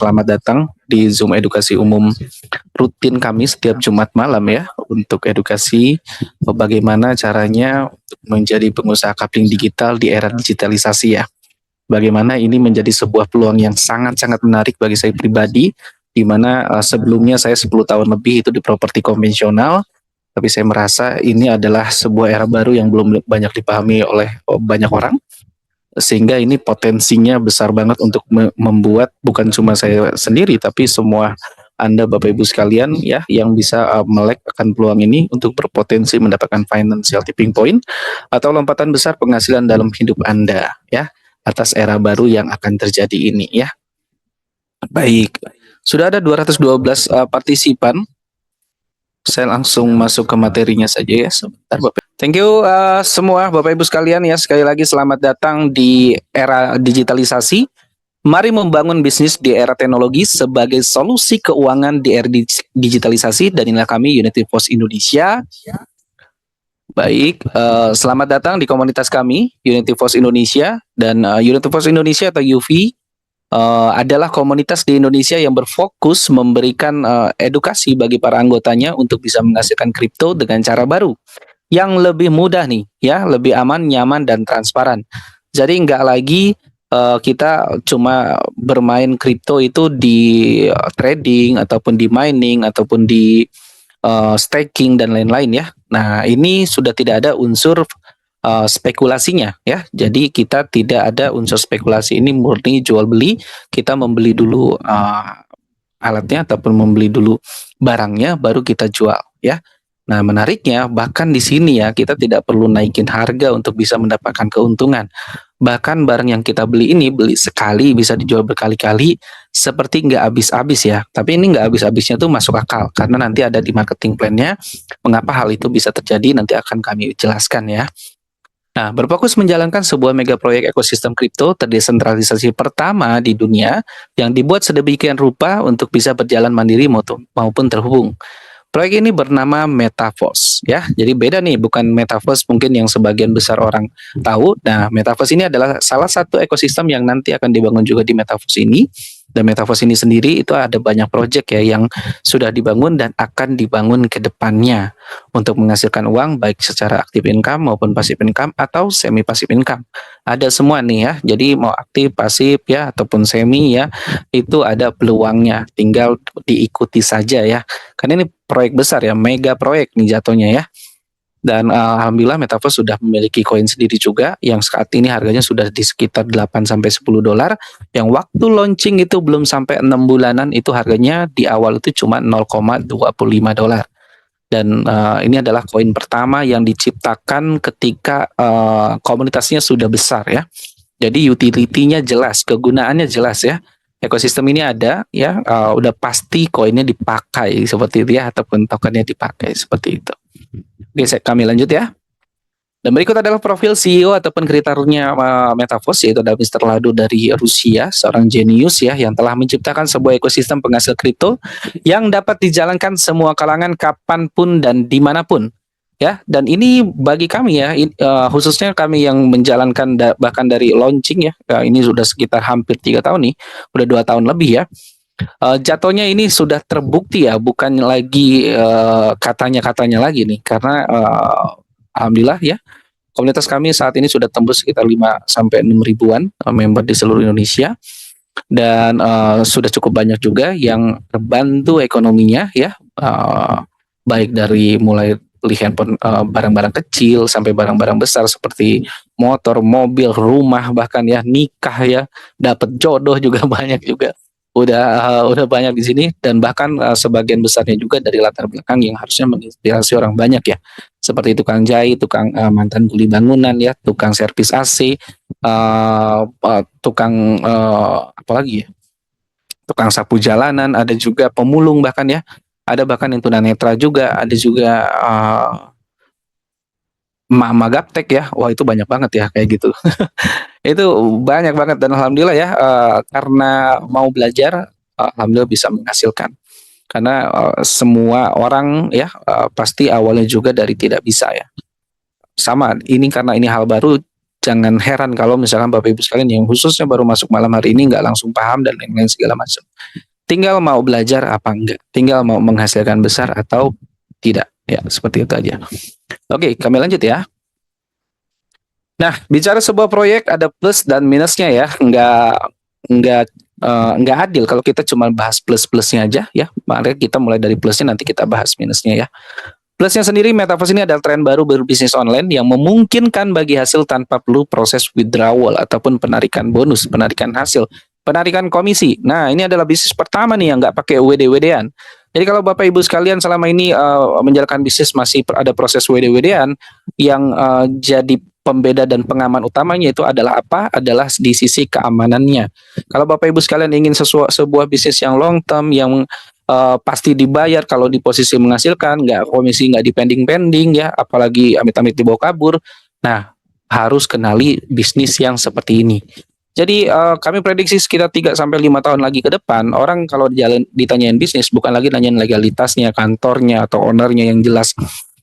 Selamat datang di Zoom Edukasi Umum rutin kami setiap Jumat malam ya, untuk edukasi bagaimana caranya untuk menjadi pengusaha kapling digital di era digitalisasi ya. Bagaimana ini menjadi sebuah peluang yang sangat-sangat menarik bagi saya pribadi, di mana sebelumnya saya 10 tahun lebih itu di properti konvensional, tapi saya merasa ini adalah sebuah era baru yang belum banyak dipahami oleh banyak orang, sehingga ini potensinya besar banget untuk membuat bukan cuma saya sendiri tapi semua Anda Bapak Ibu sekalian ya yang bisa melek akan peluang ini untuk berpotensi mendapatkan financial tipping point atau lompatan besar penghasilan dalam hidup Anda ya, atas era baru yang akan terjadi ini ya. Baik, sudah ada 212 partisipan. Saya langsung masuk ke materinya saja ya, sebentar Bapak. Thank you semua Bapak Ibu sekalian ya, sekali lagi selamat datang di era digitalisasi. Mari membangun bisnis di era teknologi sebagai solusi keuangan di era digitalisasi, dan inilah kami Unity Force Indonesia. Baik, selamat datang di komunitas kami Unity Force Indonesia, dan Unity Force Indonesia atau UV adalah komunitas di Indonesia yang berfokus memberikan edukasi bagi para anggotanya untuk bisa menghasilkan kripto dengan cara baru yang lebih mudah nih ya, lebih aman, nyaman, dan transparan. Jadi nggak lagi kita cuma bermain kripto itu di trading ataupun di mining ataupun di staking dan lain-lain ya. Nah, ini sudah tidak ada unsur spekulasinya ya. Jadi kita tidak ada unsur spekulasi, ini murni jual beli. Kita membeli dulu alatnya ataupun membeli dulu barangnya baru kita jual ya. Nah, menariknya bahkan di sini ya, kita tidak perlu naikin harga untuk bisa mendapatkan keuntungan. Bahkan barang yang kita beli ini beli sekali bisa dijual berkali-kali, seperti nggak habis-habis ya. Tapi ini nggak habis-habisnya tuh masuk akal karena nanti ada di marketing plan-nya mengapa hal itu bisa terjadi, nanti akan kami jelaskan ya. Nah, berfokus menjalankan sebuah mega proyek ekosistem kripto terdesentralisasi pertama di dunia yang dibuat sedemikian rupa untuk bisa berjalan mandiri maupun terhubung. Proyek ini bernama Metaverse ya. Jadi beda nih, bukan Metaverse mungkin yang sebagian besar orang tahu. Nah, Metaverse ini adalah salah satu ekosistem yang nanti akan dibangun juga di Metaverse ini. Dan Metaverse ini sendiri itu ada banyak proyek ya yang sudah dibangun dan akan dibangun ke depannya untuk menghasilkan uang baik secara aktif income maupun pasif income atau semi pasif income. Ada semua nih ya. Jadi mau aktif, pasif ya ataupun semi ya, itu ada peluangnya. Tinggal diikuti saja ya. Karena ini proyek besar ya, mega proyek nih jatuhnya ya. Dan alhamdulillah Metaverse sudah memiliki koin sendiri juga yang saat ini harganya sudah di sekitar 8 sampai 10 dolar. Yang waktu launching itu belum sampai 6 bulanan, itu harganya di awal itu cuma 0,25 dolar. Dan ini adalah koin pertama yang diciptakan ketika komunitasnya sudah besar ya. Jadi utility-nya jelas, kegunaannya jelas ya. Ekosistem ini ada ya, udah pasti koinnya dipakai seperti itu ya, ataupun tokennya dipakai seperti itu. Oke, kami lanjut ya. Dan berikut adalah profil CEO ataupun krediturnya Metaverse, yaitu ada Mr. Lado dari Rusia, seorang jenius ya yang telah menciptakan sebuah ekosistem penghasil kripto yang dapat dijalankan semua kalangan kapanpun dan dimanapun ya. Dan ini bagi kami ya, khususnya kami yang menjalankan bahkan dari launching ya, ini sudah sekitar hampir 3 tahun nih, udah 2 tahun lebih ya. Jatuhnya ini sudah terbukti ya, bukan lagi katanya-katanya lagi nih, karena alhamdulillah ya, komunitas kami saat ini sudah tembus sekitar 5 sampai 6 ribuan member di seluruh Indonesia, dan sudah cukup banyak juga yang terbantu ekonominya ya, baik dari mulai beli handphone, barang-barang kecil sampai barang-barang besar seperti motor, mobil, rumah, bahkan ya nikah ya, dapat jodoh juga banyak juga. Udah banyak di sini, dan bahkan sebagian besarnya juga dari latar belakang yang harusnya menginspirasi orang banyak ya, seperti tukang jahit, tukang mantan kuli bangunan ya, tukang servis AC, tukang apa lagi ya, tukang sapu jalanan, ada juga pemulung bahkan ya, ada bahkan yang tunanetra juga, ada juga emak-emak gaptek ya. Wah, itu banyak banget ya kayak gitu. Itu banyak banget, dan alhamdulillah ya, karena mau belajar, alhamdulillah bisa menghasilkan. Karena semua orang ya pasti awalnya juga dari tidak bisa ya. Sama, ini karena ini hal baru, jangan heran kalau misalkan Bapak Ibu sekalian yang khususnya baru masuk malam hari ini nggak langsung paham dan lain-lain segala macam. Tinggal mau belajar apa enggak, tinggal mau menghasilkan besar atau tidak. Ya, seperti itu aja. Oke, kami lanjut ya. Nah, bicara sebuah proyek ada plus dan minusnya ya, nggak adil kalau kita cuma bahas plus-plusnya aja ya. Mari kita mulai dari plusnya, nanti kita bahas minusnya ya. Plusnya sendiri, Metaverse ini adalah tren baru berbisnis online yang memungkinkan bagi hasil tanpa perlu proses withdrawal ataupun penarikan bonus, penarikan hasil, penarikan komisi. Nah, ini adalah bisnis pertama nih yang nggak pakai WD-WD-an. Jadi kalau Bapak Ibu sekalian selama ini menjalankan bisnis masih ada proses WD-WD-an, yang jadi pembeda dan pengaman utamanya itu adalah apa? Adalah di sisi keamanannya. Kalau Bapak Ibu sekalian ingin sebuah bisnis yang long term, yang pasti dibayar kalau di posisi menghasilkan, nggak komisi, nggak dipending-pending ya, apalagi amit-amit dibawa kabur. Nah, harus kenali bisnis yang seperti ini. Jadi kami prediksi sekitar 3 sampai 5 tahun lagi ke depan, orang kalau ditanyain bisnis bukan lagi nanyain legalitasnya, kantornya atau ownernya yang jelas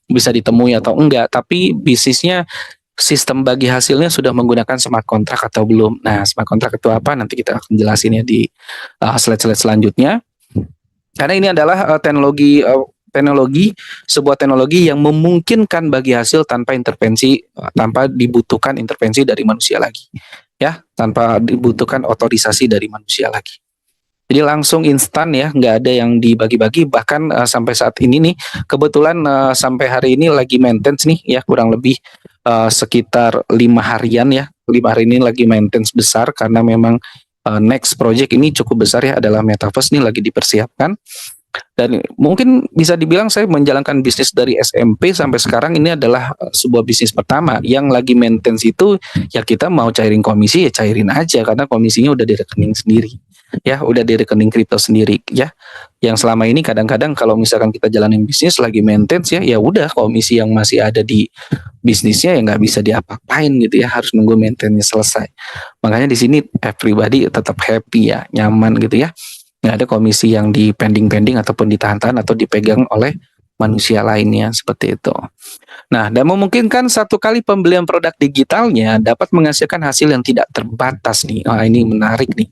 bisa ditemui atau enggak, tapi bisnisnya sistem bagi hasilnya sudah menggunakan smart contract atau belum. Nah, smart contract itu apa? Nanti kita akan jelasin ya di slide-slide selanjutnya. Karena ini adalah sebuah teknologi yang memungkinkan bagi hasil tanpa intervensi, tanpa dibutuhkan intervensi dari manusia lagi, ya, tanpa dibutuhkan otorisasi dari manusia lagi. Jadi langsung instan ya, nggak ada yang dibagi-bagi. Bahkan sampai saat ini nih, kebetulan sampai hari ini lagi maintenance nih ya, kurang lebih sekitar 5 harian ya. 5 hari ini lagi maintenance besar karena memang next project ini cukup besar ya, adalah Metaverse nih lagi dipersiapkan. Dan mungkin bisa dibilang saya menjalankan bisnis dari SMP sampai sekarang, ini adalah sebuah bisnis pertama yang lagi maintenance itu ya. Kita mau cairin komisi ya cairin aja, karena komisinya udah di rekening sendiri ya, udah di rekening kripto sendiri ya. Yang selama ini kadang-kadang kalau misalkan kita jalanin bisnis lagi maintenance ya, ya udah komisi yang masih ada di bisnisnya ya nggak bisa diapa-apain gitu ya, harus nunggu maintenance selesai. Makanya di sini everybody tetap happy ya, nyaman gitu ya, nggak ada komisi yang di pending-pending ataupun ditahan-tahan atau dipegang oleh manusia lainnya, seperti itu. Nah, dan memungkinkan satu kali pembelian produk digitalnya dapat menghasilkan hasil yang tidak terbatas nih. Wah, ini menarik nih.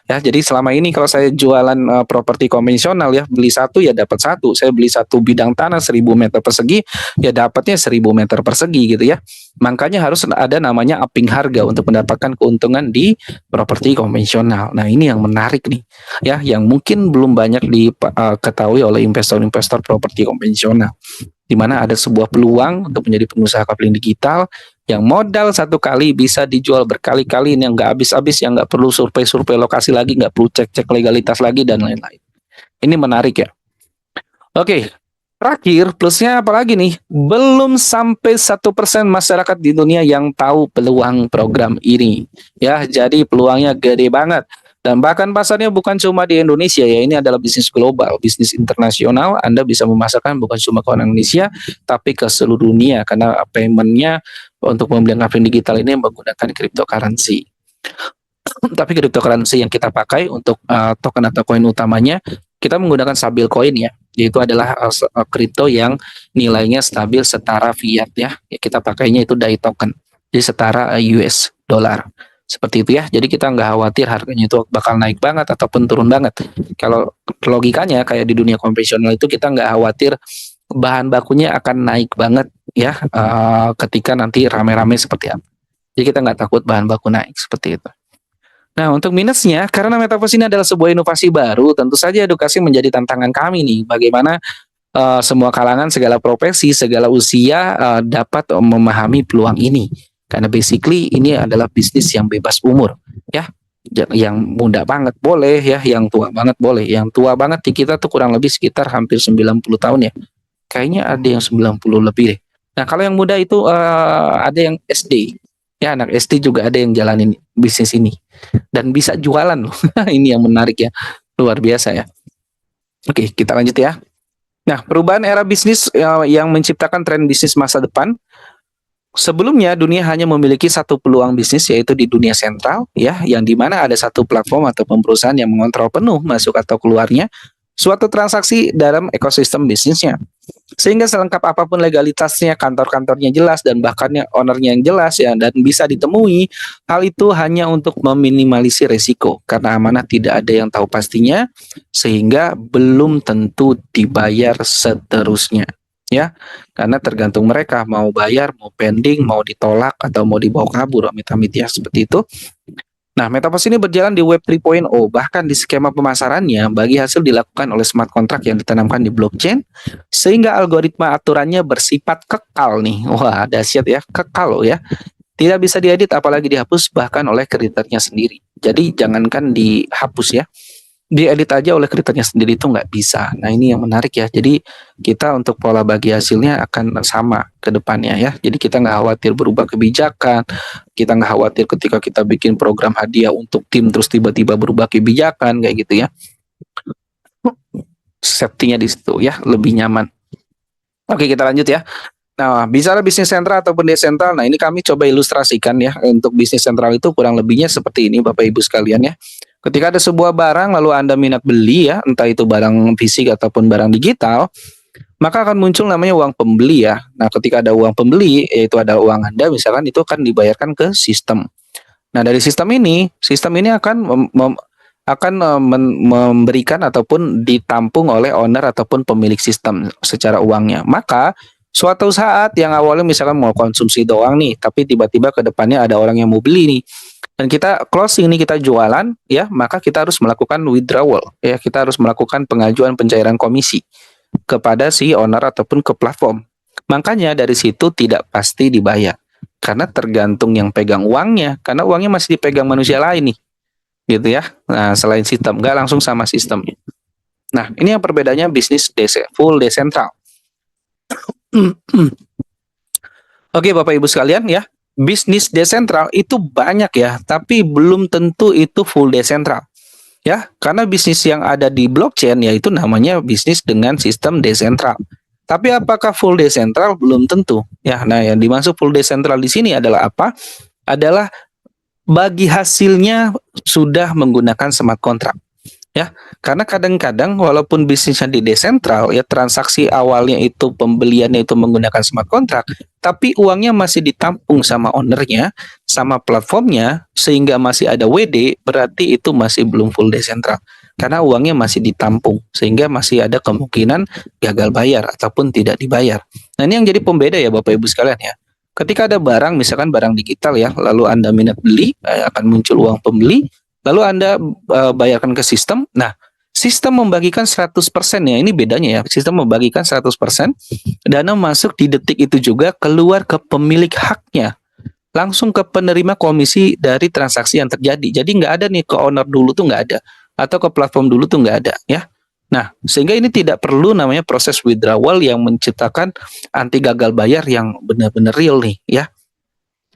Ya, jadi selama ini kalau saya jualan properti konvensional ya, beli satu ya dapat satu. Saya beli satu bidang tanah 1000 meter persegi, ya dapatnya 1000 meter persegi gitu ya. Makanya harus ada namanya upping harga untuk mendapatkan keuntungan di properti konvensional. Nah, ini yang menarik nih. Ya, yang mungkin belum banyak diketahui oleh investor-investor properti konvensional, di mana ada sebuah peluang untuk menjadi pengusaha kapling digital yang modal satu kali bisa dijual berkali-kali, yang nggak habis-habis, yang nggak perlu survei-survei lokasi lagi, nggak perlu cek-cek legalitas lagi, dan lain-lain. Ini menarik ya. Oke, terakhir plusnya apa lagi nih? Belum sampai 1% masyarakat di dunia yang tahu peluang program ini. Ya, jadi peluangnya gede banget. Dan bahkan pasarnya bukan cuma di Indonesia ya, ini adalah bisnis global, bisnis internasional. Anda bisa memasarkan bukan cuma ke orang Indonesia, tapi ke seluruh dunia, karena paymentnya untuk pembelian kapling digital ini menggunakan cryptocurrency. Tapi cryptocurrency yang kita pakai untuk token atau koin utamanya, kita menggunakan stabil coin ya, yaitu adalah kripto yang nilainya stabil setara fiat ya. Kita pakainya itu DAI token, jadi setara US dollar. Seperti itu ya, jadi kita nggak khawatir harganya itu bakal naik banget ataupun turun banget. Kalau logikanya kayak di dunia konvensional itu kita nggak khawatir bahan bakunya akan naik banget ya, ketika nanti rame-rame seperti apa. Jadi kita nggak takut bahan baku naik seperti itu. Nah, untuk minusnya, karena Metaverse ini adalah sebuah inovasi baru, tentu saja edukasi menjadi tantangan kami nih. Bagaimana semua kalangan, segala profesi, segala usia dapat memahami peluang ini. Karena basically ini adalah bisnis yang bebas umur ya. Yang muda banget boleh ya, yang tua banget boleh. Yang tua banget di kita tuh kurang lebih sekitar hampir 90 tahun ya. Kayaknya ada yang 90 lebih deh. Nah, kalau yang muda itu ada yang SD. Ya, anak SD juga ada yang jalanin bisnis ini. Dan bisa jualan loh. Ini yang menarik ya. Luar biasa ya. Oke, kita lanjut ya. Nah, perubahan era bisnis yang menciptakan tren bisnis masa depan. Sebelumnya dunia hanya memiliki satu peluang bisnis, yaitu di dunia sentral ya, yang dimana ada satu platform atau perusahaan yang mengontrol penuh masuk atau keluarnya. suatu transaksi dalam ekosistem bisnisnya. Sehingga selengkap apapun legalitasnya, kantor-kantornya jelas dan bahkan ownernya yang jelas ya dan bisa ditemui, hal itu hanya untuk meminimalisir risiko karena amanah tidak ada yang tahu pastinya sehingga belum tentu dibayar seterusnya. Ya, karena tergantung mereka mau bayar, mau pending, mau ditolak atau mau dibawa kabur, amit-amit ya seperti itu. Nah, Metaverse ini berjalan di Web 3.0, bahkan di skema pemasarannya bagi hasil dilakukan oleh smart contract yang ditanamkan di blockchain, sehingga algoritma aturannya bersifat kekal nih. Wah, dahsyat ya, kekal loh ya. Tidak bisa diedit apalagi dihapus bahkan oleh kreditornya sendiri. Jadi jangankan dihapus ya, diedit aja oleh kreditornya sendiri itu nggak bisa. Nah ini yang menarik ya. Jadi kita untuk pola bagi hasilnya akan sama ke depannya ya. Jadi kita nggak khawatir berubah kebijakan, kita nggak khawatir ketika kita bikin program hadiah untuk tim terus tiba-tiba berubah kebijakan kayak gitu ya. Safety-nya di situ ya, lebih nyaman. Oke kita lanjut ya. Nah, bicara bisnis sentral ataupun desentral, nah ini kami coba ilustrasikan ya. Untuk bisnis sentral itu kurang lebihnya seperti ini Bapak Ibu sekalian ya. Ketika ada sebuah barang lalu Anda minat beli ya, entah itu barang fisik ataupun barang digital, maka akan muncul namanya uang pembeli ya. Nah, ketika ada uang pembeli, yaitu ada uang Anda misalkan itu akan dibayarkan ke sistem. Nah, dari sistem ini akan memberikan ataupun ditampung oleh owner ataupun pemilik sistem secara uangnya. Maka suatu saat yang awalnya misalkan mau konsumsi doang nih, tapi tiba-tiba ke depannya ada orang yang mau beli nih. Dan kita closing nih, kita jualan ya, maka kita harus melakukan withdrawal ya, kita harus melakukan pengajuan pencairan komisi kepada si owner ataupun ke platform. Makanya dari situ tidak pasti dibayar. Karena tergantung yang pegang uangnya, karena uangnya masih dipegang manusia lain nih. Gitu ya. Nah, selain sistem, nggak langsung sama sistemnya. Nah, ini yang perbedaannya bisnis full desentral. Oke Bapak Ibu sekalian ya, bisnis desentral itu banyak ya, tapi belum tentu itu full desentral. Ya, karena bisnis yang ada di blockchain yaitu namanya bisnis dengan sistem desentral. Tapi apakah full desentral? Belum tentu. Ya, nah yang dimaksud full desentral di sini adalah apa? Adalah bagi hasilnya sudah menggunakan smart contract. Ya, karena kadang-kadang walaupun bisnisnya di desentral ya, transaksi awalnya itu pembeliannya itu menggunakan smart contract, tapi uangnya masih ditampung sama ownernya, sama platformnya, sehingga masih ada WD, berarti itu masih belum full desentral. Karena uangnya masih ditampung, sehingga masih ada kemungkinan gagal bayar ataupun tidak dibayar. Nah ini yang jadi pembeda ya Bapak Ibu sekalian ya. Ketika ada barang, misalkan barang digital ya, lalu Anda minat beli, akan muncul uang pembeli, lalu Anda bayarkan ke sistem. Nah, sistem membagikan 100% ya. Ini bedanya ya. Sistem membagikan 100%, dana masuk di detik itu juga keluar ke pemilik haknya. Langsung ke penerima komisi dari transaksi yang terjadi. Jadi nggak ada nih ke owner dulu tuh nggak ada. Atau ke platform dulu tuh nggak ada ya. Nah, sehingga ini tidak perlu namanya proses withdrawal yang menciptakan anti gagal bayar yang benar-benar real nih ya.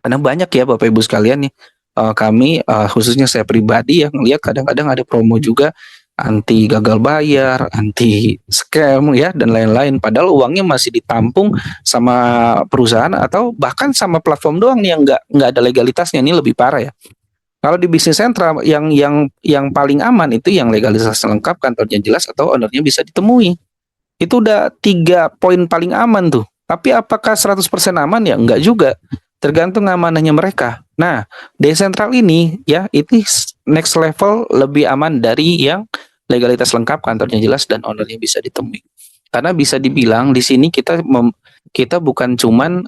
Karena banyak ya Bapak Ibu sekalian nih, kami khususnya saya pribadi yang melihat kadang-kadang ada promo juga anti gagal bayar, anti scam ya dan lain-lain. Padahal uangnya masih ditampung sama perusahaan atau bahkan sama platform doang nih yang nggak ada legalitasnya. Ini lebih parah ya. Kalau di bisnis sentral yang paling aman itu yang legalitas lengkap, kantornya jelas atau ownernya bisa ditemui. Itu udah 3 poin paling aman tuh. Tapi apakah 100% aman ya? Enggak juga. Tergantung amanahnya mereka. Nah, desentral ini ya, ini next level lebih aman dari yang legalitas lengkap, kantornya jelas dan ownernya bisa ditemui. Karena bisa dibilang di sini kita bukan cuman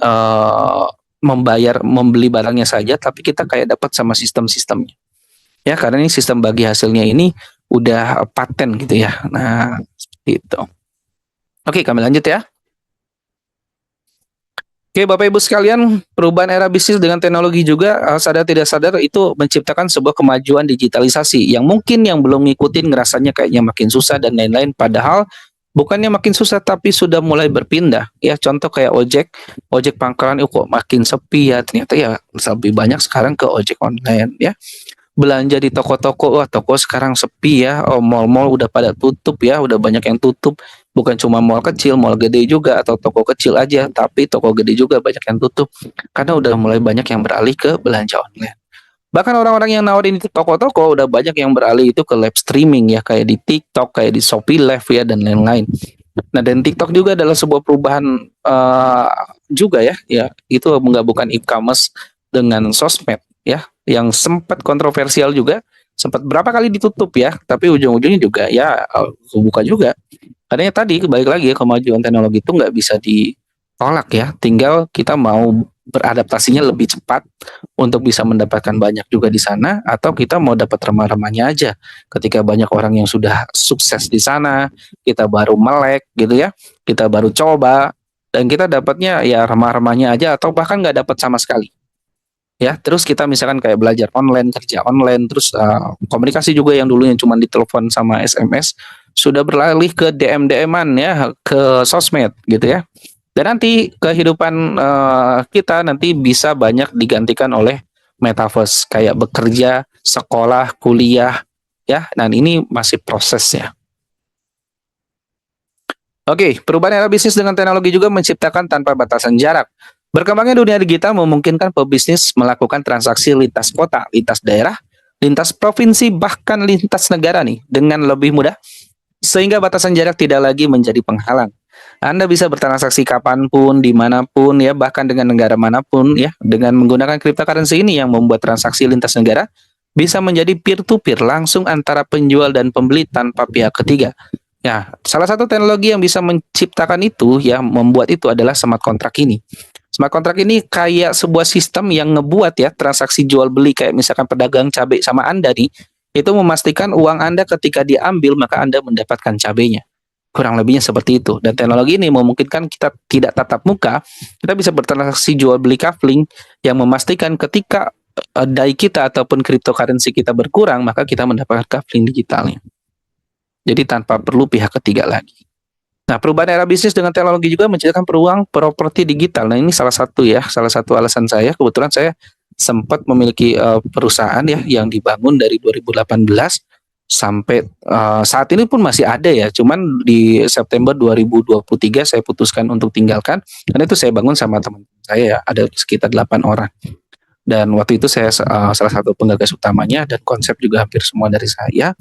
membeli barangnya saja, tapi kita kayak dapat sama sistem-sistemnya. Ya, karena ini sistem bagi hasilnya ini udah paten gitu ya. Nah, seperti itu. Oke, kami lanjut ya. Oke, Bapak Ibu sekalian, perubahan era bisnis dengan teknologi juga sadar tidak sadar itu menciptakan sebuah kemajuan digitalisasi yang mungkin yang belum ngikutin ngerasanya kayaknya makin susah dan lain-lain, padahal bukannya makin susah tapi sudah mulai berpindah. Ya, contoh kayak ojek pangkalan kok makin sepi ya, ternyata ya lebih banyak sekarang ke ojek online ya. Belanja di toko-toko, wah toko sekarang sepi ya, mall-mall udah pada tutup ya, udah banyak yang tutup, bukan cuma mall kecil, mall gede juga atau toko kecil aja, tapi toko gede juga banyak yang tutup, karena udah mulai banyak yang beralih ke belanja online. Bahkan orang-orang yang nawarin itu toko-toko udah banyak yang beralih itu ke live streaming ya, kayak di TikTok, kayak di Shopee Live ya dan lain-lain. Nah, dan TikTok juga adalah sebuah perubahan juga ya, ya itu menggabungkan e-commerce dengan sosmed ya, yang sempat kontroversial juga, sempat berapa kali ditutup ya, tapi ujung-ujungnya juga ya kebuka juga. Karena ya tadi balik lagi ya, kemajuan teknologi itu nggak bisa ditolak ya, tinggal kita mau beradaptasinya lebih cepat untuk bisa mendapatkan banyak juga di sana, atau kita mau dapat remah-remahnya aja. Ketika banyak orang yang sudah sukses di sana, kita baru melek gitu ya, kita baru coba dan kita dapatnya ya remah-remahnya aja atau bahkan nggak dapat sama sekali. Ya, terus kita misalkan kayak belajar online, kerja online, terus komunikasi juga yang dulunya cuma di telepon sama SMS sudah beralih ke DM-DM-an ya, ke sosmed gitu ya. Dan nanti kehidupan kita nanti bisa banyak digantikan oleh metaverse kayak bekerja, sekolah, kuliah ya. Dan ini masih prosesnya. Oke, perubahan era bisnis dengan teknologi juga menciptakan tanpa batasan jarak. Berkembangnya dunia digital memungkinkan pebisnis melakukan transaksi lintas kota, lintas daerah, lintas provinsi, bahkan lintas negara nih dengan lebih mudah, sehingga batasan jarak tidak lagi menjadi penghalang. Anda bisa bertransaksi kapanpun, dimanapun, ya bahkan dengan negara manapun, ya dengan menggunakan cryptocurrency ini yang membuat transaksi lintas negara bisa menjadi peer-to-peer langsung antara penjual dan pembeli tanpa pihak ketiga. Ya, salah satu teknologi yang bisa menciptakan itu, ya membuat itu adalah smart contract ini. Smart contract ini kayak sebuah sistem yang ngebuat ya transaksi jual beli kayak misalkan pedagang cabai sama Anda nih, itu memastikan uang Anda ketika diambil maka Anda mendapatkan cabainya. Kurang lebihnya seperti itu. Dan teknologi ini memungkinkan kita tidak tatap muka, kita bisa bertransaksi jual beli kafling yang memastikan ketika DAI kita ataupun cryptocurrency kita berkurang, maka kita mendapatkan kafling digitalnya. Jadi tanpa perlu pihak ketiga lagi. Nah, perubahan era bisnis dengan teknologi juga menciptakan peluang properti digital. Nah, ini salah satu ya, salah satu alasan saya. Kebetulan saya sempat memiliki perusahaan ya yang dibangun dari 2018 sampai saat ini pun masih ada ya. Cuman di September 2023 saya putuskan untuk tinggalkan. Karena itu saya bangun sama teman saya ya, ada sekitar 8 orang. Dan waktu itu saya salah satu penggagas utamanya dan konsep juga hampir semua dari saya.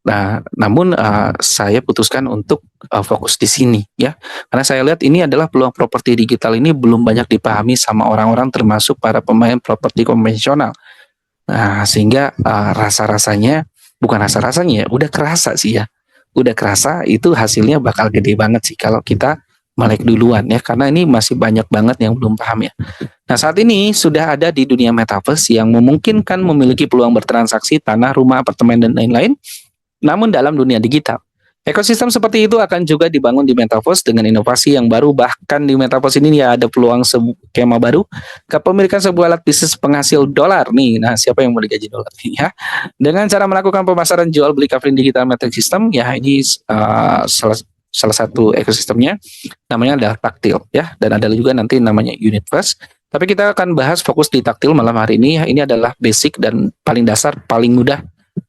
Nah, namun saya putuskan untuk fokus di sini ya, karena saya lihat ini adalah peluang properti digital ini belum banyak dipahami sama orang-orang termasuk para pemain properti konvensional. Nah, sehingga rasa-rasanya bukan rasa-rasanya ya, udah kerasa sih ya, udah kerasa itu hasilnya bakal gede banget sih kalau kita melek duluan ya, karena ini masih banyak banget yang belum paham ya. Nah, saat ini sudah ada di dunia metaverse yang memungkinkan memiliki peluang bertransaksi tanah, rumah, apartemen dan lain-lain namun dalam dunia digital. Ekosistem seperti itu akan juga dibangun di Metaverse dengan inovasi yang baru. Bahkan di Metaverse ini ya ada peluang skema baru, kepemilikan sebuah alat bisnis penghasil dolar nih. Nah, siapa yang mau digaji dolar nih ya? Dengan cara melakukan pemasaran jual beli kafling digital metric system, ya ini salah satu ekosistemnya namanya adalah taktil ya, dan ada juga nanti namanya Universe. Tapi kita akan bahas fokus di taktil malam hari ini. Ini adalah basic dan paling dasar, paling mudah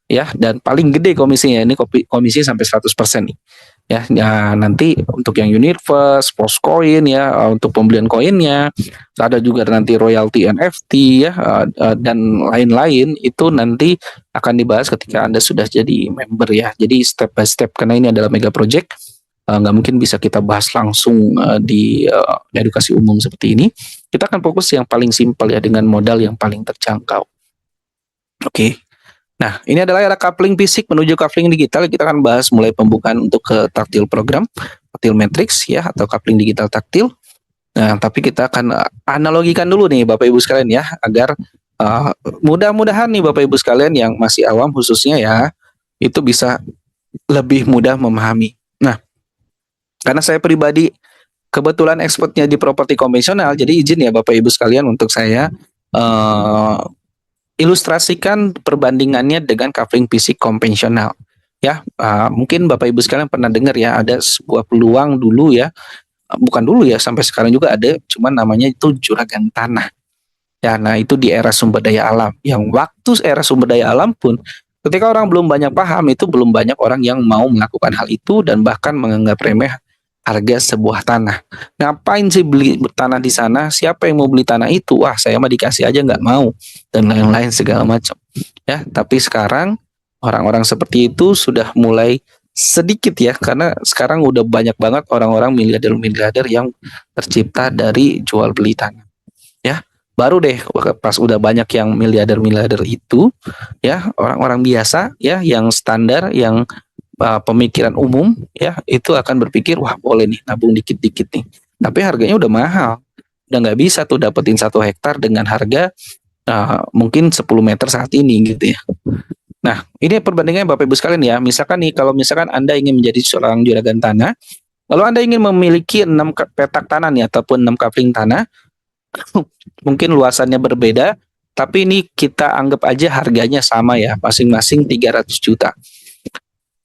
ya, dan paling gede komisinya ini komisi sampai 100% nih. Ya, nanti untuk yang Universe, Postcoin ya, untuk pembelian koinnya, ada juga nanti royalty NFT ya, dan lain-lain itu nanti akan dibahas ketika Anda sudah jadi member ya. Jadi step by step karena ini adalah mega project, nggak mungkin bisa kita bahas langsung di edukasi umum seperti ini. Kita akan fokus yang paling simpel ya dengan modal yang paling terjangkau. Oke. Nah, ini adalah era coupling fisik menuju coupling digital. Kita akan bahas mulai pembukaan untuk ke taktil program, taktil matrix ya, atau coupling digital taktil. Nah, tapi kita akan analogikan dulu nih Bapak Ibu sekalian ya, agar mudah-mudahan nih Bapak Ibu sekalian yang masih awam khususnya ya, itu bisa lebih mudah memahami. Nah, karena saya pribadi kebetulan expertnya di properti konvensional, jadi izin ya Bapak Ibu sekalian untuk saya ilustrasikan perbandingannya dengan coupling fisik konvensional. Ya, mungkin Bapak Ibu sekalian pernah dengar ya, ada sebuah peluang dulu ya, bukan dulu ya, sampai sekarang juga ada, cuman namanya itu juragan tanah. Ya, nah itu di era sumber daya alam. Yang waktu era sumber daya alam pun, ketika orang belum banyak paham, itu belum banyak orang yang mau melakukan hal itu dan bahkan menganggap remeh harga sebuah tanah. Ngapain sih beli tanah di sana? Siapa yang mau beli tanah itu? Wah, saya mah dikasih aja nggak mau dan lain-lain segala macam. Ya, tapi sekarang orang-orang seperti itu sudah mulai sedikit ya, karena sekarang udah banyak banget orang-orang miliarder-miliarder yang tercipta dari jual beli tanah. Ya, baru deh pas udah banyak yang miliarder-miliarder itu, ya orang-orang biasa ya yang standar yang pemikiran umum ya itu akan berpikir wah boleh nih nabung dikit-dikit nih. Tapi harganya udah mahal. Udah nggak bisa tuh dapetin 1 hektar dengan harga mungkin 10 meter saat ini gitu ya. Nah, ini perbandingannya Bapak Ibu sekalian ya. Misalkan nih kalau misalkan Anda ingin menjadi seorang juragan tanah, lalu Anda ingin memiliki 6 petak tanah nih ataupun 6 kapling tanah, mungkin luasannya berbeda, tapi ini kita anggap aja harganya sama ya, masing-masing 300 juta.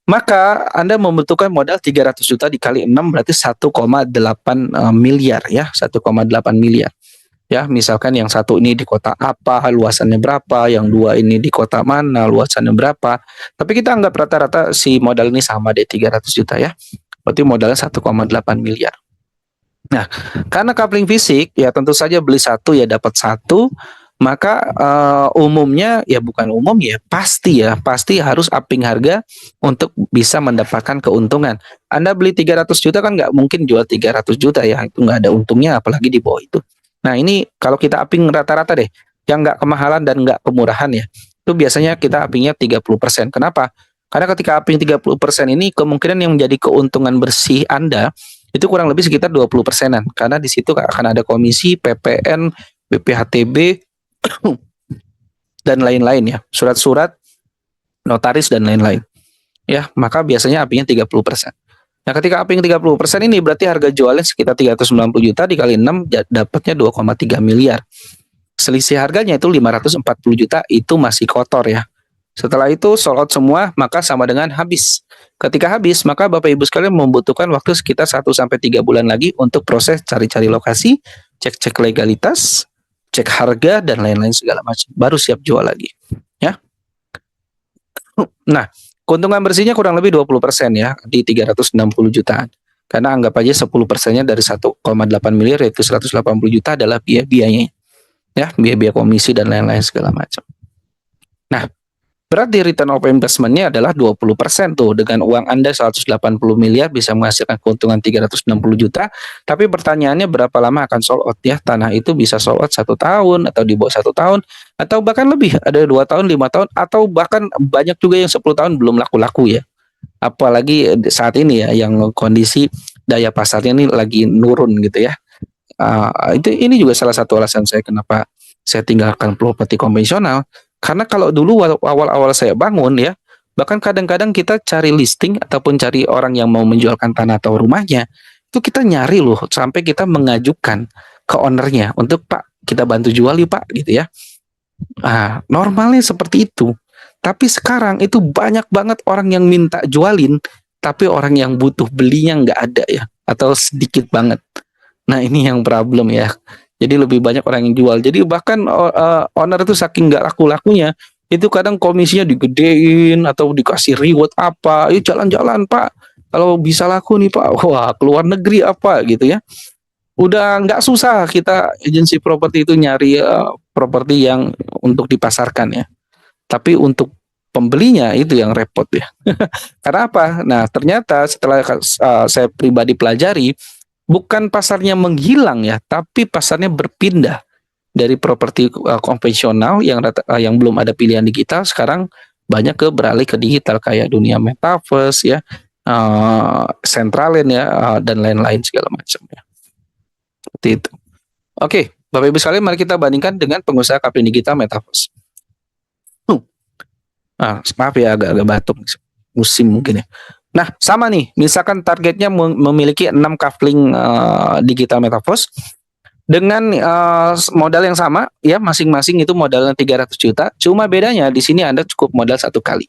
Maka Anda membutuhkan modal 300 juta dikali 6 berarti 1,8 miliar ya, 1,8 miliar. Ya, misalkan yang satu ini di kota apa, luasannya berapa, yang dua ini di kota mana, luasannya berapa. Tapi kita anggap rata-rata si modal ini sama deh 300 juta ya. Berarti modalnya 1,8 miliar. Nah, karena coupling fisik ya tentu saja beli satu ya dapat satu, maka umumnya ya bukan umum ya pasti harus upping harga untuk bisa mendapatkan keuntungan. Anda beli 300 juta kan nggak mungkin jual 300 juta ya, itu nggak ada untungnya apalagi di bawah itu. Nah ini kalau kita upping rata-rata deh, yang nggak kemahalan dan nggak kemurahan ya, itu biasanya kita uppingnya 30%. Kenapa? Karena ketika upping 30% ini kemungkinan yang menjadi keuntungan bersih Anda itu kurang lebih sekitar 20%-an. Karena di situ akan ada komisi, PPN, BPHTB, dan lain-lain ya, surat-surat, notaris dan lain-lain. Ya, maka biasanya uppingnya 30%. Nah, ketika upping 30% ini berarti harga jualnya sekitar 390 juta dikali 6 dapatnya 2,3 miliar. Selisih harganya itu 540 juta itu masih kotor ya. Setelah itu sold out semua maka sama dengan habis. Ketika habis maka Bapak Ibu sekalian membutuhkan waktu sekitar 1-3 bulan lagi untuk proses cari-cari lokasi, cek-cek legalitas, cek harga dan lain-lain segala macam. Baru siap jual lagi. Ya. Nah, keuntungan bersihnya kurang lebih 20% ya di 360 jutaan. Karena anggap aja 10%-nya dari 1,8 miliar yaitu 180 juta adalah biaya-biayanya. Ya, biaya-biaya komisi dan lain-lain segala macam. Nah, berarti return of investment-nya adalah 20% tuh. Dengan uang Anda 180 miliar bisa menghasilkan keuntungan 360 juta. Tapi pertanyaannya berapa lama akan sold out ya? Tanah itu bisa sold out 1 tahun atau di bawah 1 tahun atau bahkan lebih, ada 2 tahun, 5 tahun atau bahkan banyak juga yang 10 tahun belum laku-laku ya. Apalagi saat ini ya yang kondisi daya pasarnya ini lagi nurun gitu ya. Ini juga salah satu alasan saya kenapa saya tinggalkan properti konvensional. Karena kalau dulu awal-awal saya bangun ya, bahkan kadang-kadang kita cari listing ataupun cari orang yang mau menjualkan tanah atau rumahnya, itu kita nyari loh sampai kita mengajukan ke ownernya untuk Pak kita bantu jual yuk Pak gitu ya. Normalnya seperti itu. Tapi sekarang itu banyak banget orang yang minta jualin, tapi orang yang butuh belinya nggak ada ya, atau sedikit banget. Nah ini yang problem ya. Jadi lebih banyak orang yang jual. Jadi bahkan owner itu saking nggak laku-lakunya, itu kadang komisinya digedein atau dikasih reward apa. Yuk jalan-jalan Pak. Kalau bisa laku nih Pak. Wah keluar negeri apa gitu ya. Udah nggak susah kita agensi properti itu nyari properti yang untuk dipasarkan ya. Tapi untuk pembelinya itu yang repot ya. Karena apa? Nah ternyata setelah saya pribadi pelajari, bukan pasarnya menghilang ya, tapi pasarnya berpindah dari properti konvensional yang belum ada pilihan digital, sekarang banyak beralih ke digital kayak dunia metaverse ya, Centralin ya, dan lain-lain segala macam ya. Seperti itu. Oke, Bapak Ibu sekalian, mari kita bandingkan dengan pengusaha kapling digital metaverse. Maaf ya agak batuk musim mungkin ya. Nah, sama nih, misalkan targetnya memiliki 6 kapling digital metaverse dengan modal yang sama ya, masing-masing itu modalnya 300 juta. Cuma bedanya di sini Anda cukup modal 1 kali.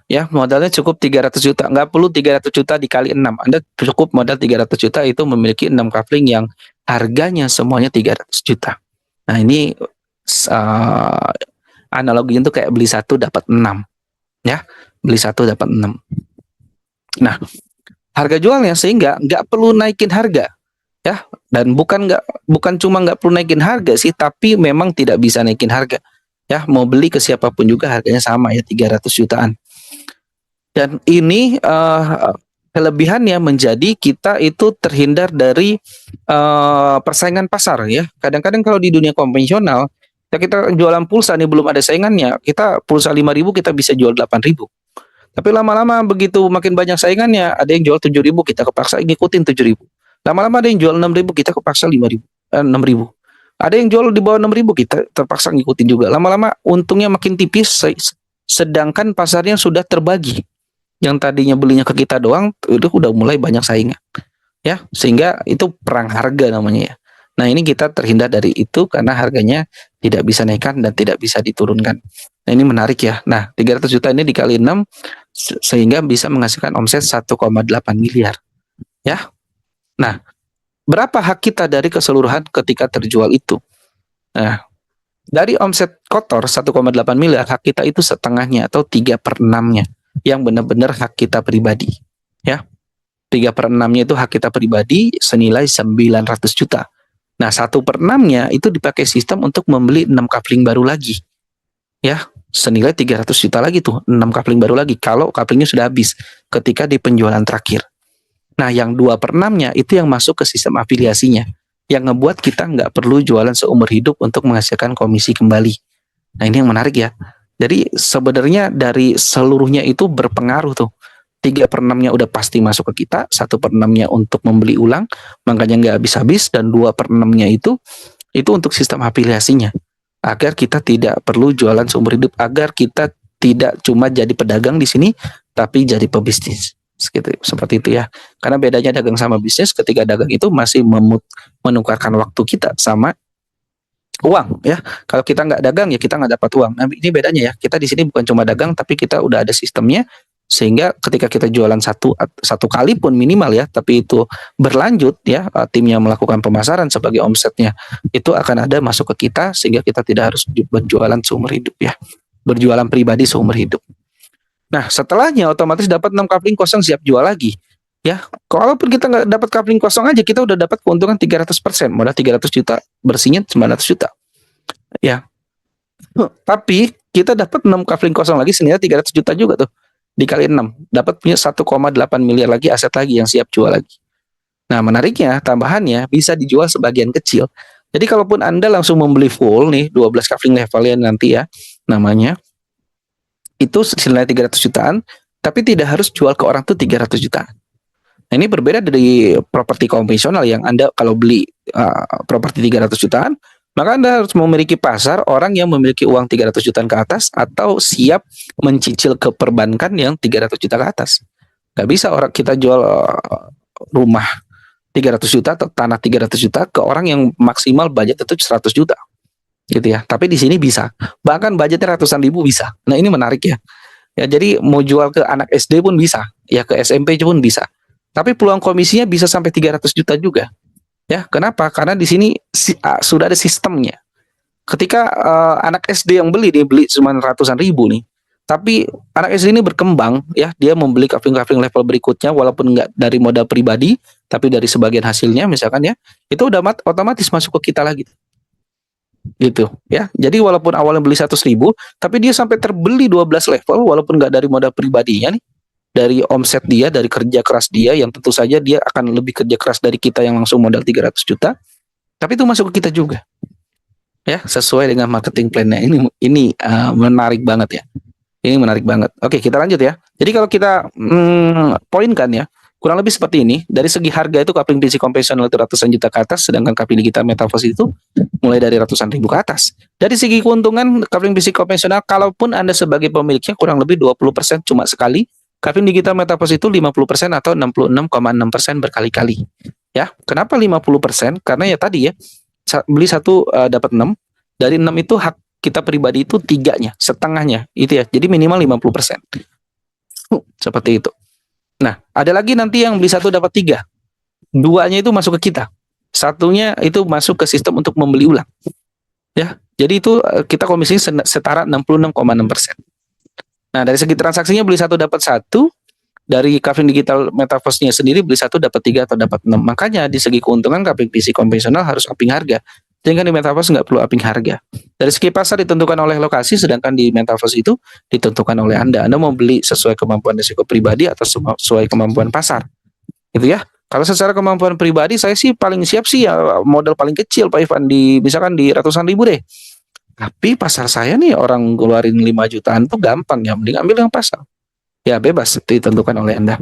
Ya, modalnya cukup 300 juta. Nggak perlu 300 juta dikali 6. Anda cukup modal 300 juta itu memiliki 6 kapling yang harganya semuanya 300 juta. Nah, ini analoginya itu kayak beli 1 dapat 6. Ya, beli 1 dapat 6. Nah, harga jualnya, sehingga nggak perlu naikin harga ya. Dan bukan cuma nggak perlu naikin harga sih, tapi memang tidak bisa naikin harga ya. Mau beli ke siapapun juga harganya sama ya, 300 jutaan. Dan ini kelebihannya menjadi kita itu terhindar dari persaingan pasar ya. Kadang-kadang kalau di dunia konvensional, kita jualan pulsa nih belum ada saingannya, kita pulsa 5.000 kita bisa jual 8.000. Tapi lama-lama begitu makin banyak saingannya, ada yang jual 7.000 kita kepaksa ngikutin 7.000. Lama-lama ada yang jual 6.000 kita kepaksa 6.000. Ada yang jual di bawah 6.000 kita terpaksa ngikutin juga. Lama-lama untungnya makin tipis, sedangkan pasarnya sudah terbagi. Yang tadinya belinya ke kita doang, itu udah mulai banyak saingan ya, sehingga itu perang harga namanya ya. Nah, ini kita terhindar dari itu karena harganya tidak bisa naikkan dan tidak bisa diturunkan. Nah, ini menarik ya. Nah, 300 juta ini dikali 6 sehingga bisa menghasilkan omset 1,8 miliar ya. Nah, berapa hak kita dari keseluruhan ketika terjual itu? Nah, dari omset kotor 1,8 miliar, hak kita itu setengahnya atau 3/6-nya yang benar-benar hak kita pribadi ya. 3/6-nya itu hak kita pribadi senilai 900 juta. Nah, 1/6-nya itu dipakai sistem untuk membeli 6 coupling baru lagi ya, senilai 300 juta lagi tuh, 6 coupling baru lagi kalau couplingnya sudah habis ketika di penjualan terakhir. Nah, yang 2/6-nya itu yang masuk ke sistem afiliasinya, yang ngebuat kita nggak perlu jualan seumur hidup untuk menghasilkan komisi kembali. Nah, ini yang menarik ya. Jadi sebenarnya dari seluruhnya itu berpengaruh tuh. 3/6-nya udah pasti masuk ke kita, 1/6-nya untuk membeli ulang, makanya nggak habis-habis, dan 2/6-nya itu untuk sistem afiliasinya. Agar kita tidak perlu jualan seumur hidup, agar kita tidak cuma jadi pedagang di sini, tapi jadi pebisnis. Seperti itu ya. Karena bedanya dagang sama bisnis, ketika dagang itu masih menukarkan waktu kita sama uang ya. Kalau kita nggak dagang ya kita nggak dapat uang. Nah, ini bedanya ya. Kita di sini bukan cuma dagang, tapi kita udah ada sistemnya, sehingga ketika kita jualan satu kali pun minimal ya, tapi itu berlanjut ya, timnya melakukan pemasaran sebagai omsetnya itu akan ada masuk ke kita, sehingga kita tidak harus berjualan seumur hidup ya, berjualan pribadi seumur hidup. Nah, setelahnya otomatis dapat 6 coupling kosong siap jual lagi ya. Kalaupun kita nggak dapat coupling kosong aja, kita udah dapat keuntungan 300%, modal 300 juta, bersihnya 900 juta ya. Tapi kita dapat 6 coupling kosong lagi senilai 300 juta juga tuh, dikali 6 dapat punya 1,8 miliar lagi aset lagi yang siap jual lagi. Nah, menariknya tambahannya bisa dijual sebagian kecil. Jadi kalaupun Anda langsung membeli full nih 12 coupling levelnya nanti ya namanya, itu senilai 300 jutaan, tapi tidak harus jual ke orang tuh 300 jutaan. Nah, ini berbeda dari properti konvensional yang Anda kalau beli properti 300 jutaan, maka Anda harus memiliki pasar orang yang memiliki uang 300 jutaan ke atas atau siap mencicil ke perbankan yang 300 juta ke atas. Gak bisa orang kita jual rumah 300 juta atau tanah 300 juta ke orang yang maksimal budget itu 100 juta. Gitu ya. Tapi di sini bisa. Bahkan budgetnya ratusan ribu bisa. Nah, ini menarik ya. Ya, jadi mau jual ke anak SD pun bisa, ya ke SMP pun bisa. Tapi peluang komisinya bisa sampai 300 juta juga. Ya, kenapa? Karena di sini sudah ada sistemnya. Ketika anak SD yang beli, dia beli cuma ratusan ribu nih. Tapi anak SD ini berkembang ya, dia membeli coupling level berikutnya walaupun nggak dari modal pribadi, tapi dari sebagian hasilnya misalkan ya, itu udah otomatis masuk ke kita lagi. Gitu ya. Jadi walaupun awalnya beli 100.000, tapi dia sampai terbeli 12 level walaupun nggak dari modal pribadinya nih, dari omset dia, dari kerja keras dia, yang tentu saja dia akan lebih kerja keras dari kita yang langsung modal 300 juta, tapi itu masuk ke kita juga ya, sesuai dengan marketing plan-nya. Ini menarik banget ya. Ini menarik banget. Oke, kita lanjut ya. Jadi kalau kita poinkan ya, kurang lebih seperti ini. Dari segi harga itu coupling PC konvensional itu ratusan juta ke atas, sedangkan coupling digital metaverse itu mulai dari ratusan ribu ke atas. Dari segi keuntungan coupling PC konvensional, kalaupun Anda sebagai pemiliknya kurang lebih 20% cuma sekali, coupling digital metaverse itu 50% atau 66,6% berkali-kali. Ya, kenapa 50%? Karena ya tadi ya, beli satu dapat 6, dari 6 itu hak kita pribadi itu 3-nya, setengahnya itu ya. Jadi minimal 50%. Seperti itu. Nah, ada lagi nanti yang beli satu dapat 3. 2-nya itu masuk ke kita. 1-nya itu masuk ke sistem untuk membeli ulang. Ya, jadi itu kita komisinya setara 66,6%. Nah, dari segi transaksinya beli satu dapat 1, dari kapling digital Metaverse-nya sendiri beli 1 dapat 3 atau dapat 6. Makanya di segi keuntungan kapling PC konvensional harus upping harga. Sehingga di Metaverse nggak perlu upping harga. Dari segi pasar ditentukan oleh lokasi, sedangkan di Metaverse itu ditentukan oleh Anda. Anda mau beli sesuai kemampuan risiko pribadi atau sesuai kemampuan pasar. Gitu ya. Kalau secara kemampuan pribadi, saya sih paling siap sih ya modal paling kecil Pak Ivan, misalkan di ratusan ribu deh. Tapi pasar saya nih orang keluarin 5 jutaan tuh gampang ya, mending ambil yang pasar. Ya bebas, ditentukan oleh Anda.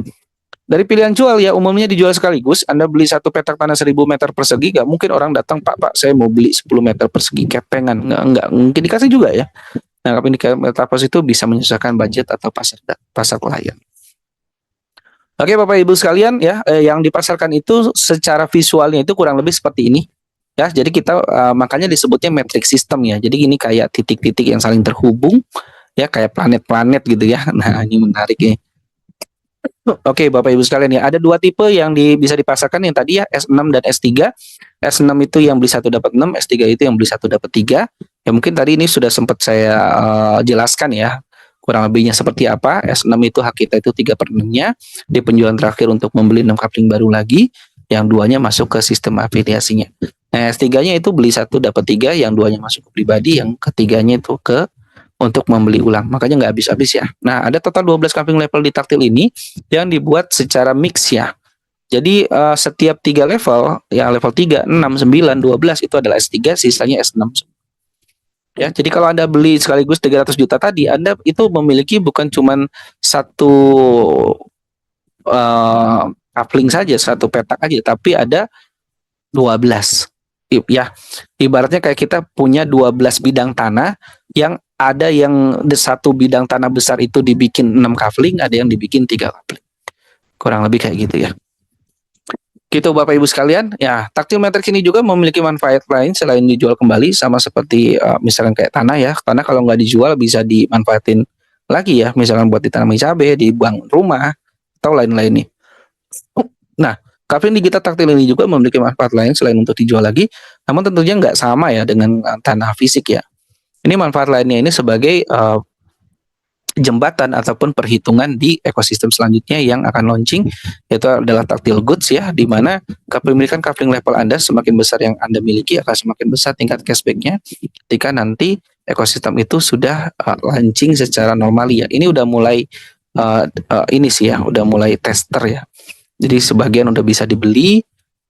Dari pilihan jual ya umumnya dijual sekaligus. Anda beli 1 petak tanah 1000 meter persegi, nggak mungkin orang datang, Pak, saya mau beli 10 meter persegi kepengan. Nggak mungkin dikasih juga ya. Nah, tapi di Metaverse itu bisa menyesuaikan budget atau pasar klien. Oke Bapak Ibu sekalian ya, yang dipasarkan itu secara visualnya itu kurang lebih seperti ini. Ya, jadi kita makanya disebutnya matrix system ya. Jadi ini kayak titik-titik yang saling terhubung ya, kayak planet-planet gitu ya. Nah, ini menarik ya. Oke, Bapak Ibu sekalian ya, ada 2 tipe yang bisa dipasarkan yang tadi ya, S6 dan S3. S6 itu yang beli 1 dapat 6, S3 itu yang beli 1 dapat 3. Ya mungkin tadi ini sudah sempat saya jelaskan ya, kurang lebihnya seperti apa. S6 itu hak kita itu 3/6-nya, di penjualan terakhir untuk membeli 6 kapling baru lagi, yang 2-nya masuk ke sistem afiliasinya. Nah, S3-nya itu beli 1 dapat 3, yang 2-nya masuk ke pribadi, yang ketiganya itu untuk membeli ulang. Makanya nggak habis-habis ya. Nah, ada total 12 kapling level di taktil ini yang dibuat secara mix ya. Jadi setiap 3 level, ya level 3, 6, 9, 12 itu adalah S3, sisanya S6. Ya, jadi kalau Anda beli sekaligus 300 juta tadi, Anda itu memiliki bukan cuman 1 kapling saja, 1 petak aja, tapi ada 12. Ya, ibaratnya kayak kita punya 12 bidang tanah yang ada yang 1 bidang tanah besar itu dibikin 6 kapling, ada yang dibikin 3 kapling. Kurang lebih kayak gitu ya. Gitu Bapak Ibu sekalian, ya taktil matrix ini juga memiliki manfaat lain selain dijual kembali, sama seperti misalkan kayak tanah ya. Tanah kalau nggak dijual bisa dimanfaatin lagi ya, misalkan buat ditanami cabai, dibangun rumah, atau lain-lain nih. Nah, kapling digital taktil ini juga memiliki manfaat lain selain untuk dijual lagi, namun tentunya nggak sama ya dengan tanah fisik ya. Ini manfaat lainnya ini sebagai jembatan ataupun perhitungan di ekosistem selanjutnya yang akan launching, yaitu adalah taktil goods ya, di mana kepemilikan kapling level Anda semakin besar yang Anda miliki akan semakin besar tingkat cashback-nya ketika nanti ekosistem itu sudah launching secara normal ya. Ini udah mulai ini sih ya, udah mulai tester ya. Jadi sebagian udah bisa dibeli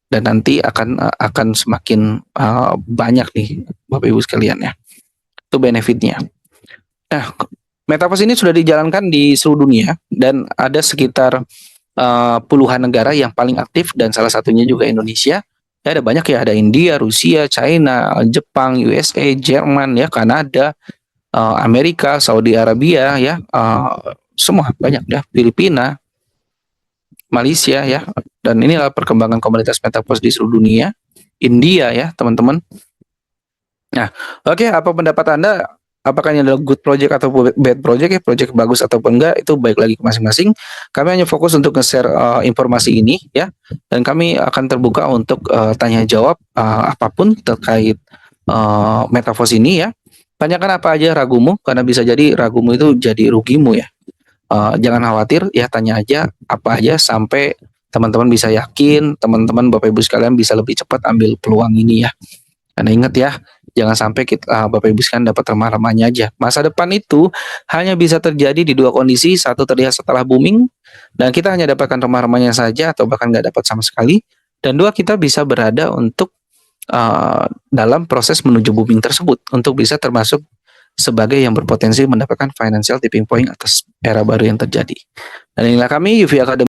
dan nanti akan semakin banyak nih Bapak Ibu sekalian ya. Itu benefitnya. Nah, Metaverse ini sudah dijalankan di seluruh dunia dan ada sekitar puluhan negara yang paling aktif dan salah satunya juga Indonesia. Ya, ada banyak ya, ada India, Rusia, China, Jepang, USA, Jerman ya, Kanada, Amerika, Saudi Arabia ya, semua banyak ya, Filipina, Malaysia ya. Dan inilah perkembangan komunitas Metaverse di seluruh dunia. India ya, teman-teman. Nah, oke, apa pendapat Anda? Apakah ini adalah good project atau bad project ya, project bagus ataupun enggak, itu baik lagi ke masing-masing. Kami hanya fokus untuk nge-share informasi ini ya, dan kami akan terbuka untuk tanya jawab apapun terkait Metaverse ini ya. Tanyakan apa aja ragumu, karena bisa jadi ragumu itu jadi rugimu ya. Jangan khawatir ya, tanya aja apa aja sampai teman-teman bisa yakin, teman-teman Bapak Ibu sekalian bisa lebih cepat ambil peluang ini ya. Karena ingat ya, jangan sampai kita Bapak Ibu sekalian dapat remah-remahnya aja. Masa depan itu hanya bisa terjadi di 2 kondisi, 1 terlihat setelah booming dan kita hanya dapatkan remah-remahnya saja atau bahkan nggak dapat sama sekali, dan 2 kita bisa berada untuk dalam proses menuju booming tersebut untuk bisa termasuk sebagai yang berpotensi mendapatkan financial tipping point atas era baru yang terjadi. Dan inilah kami UV Academy.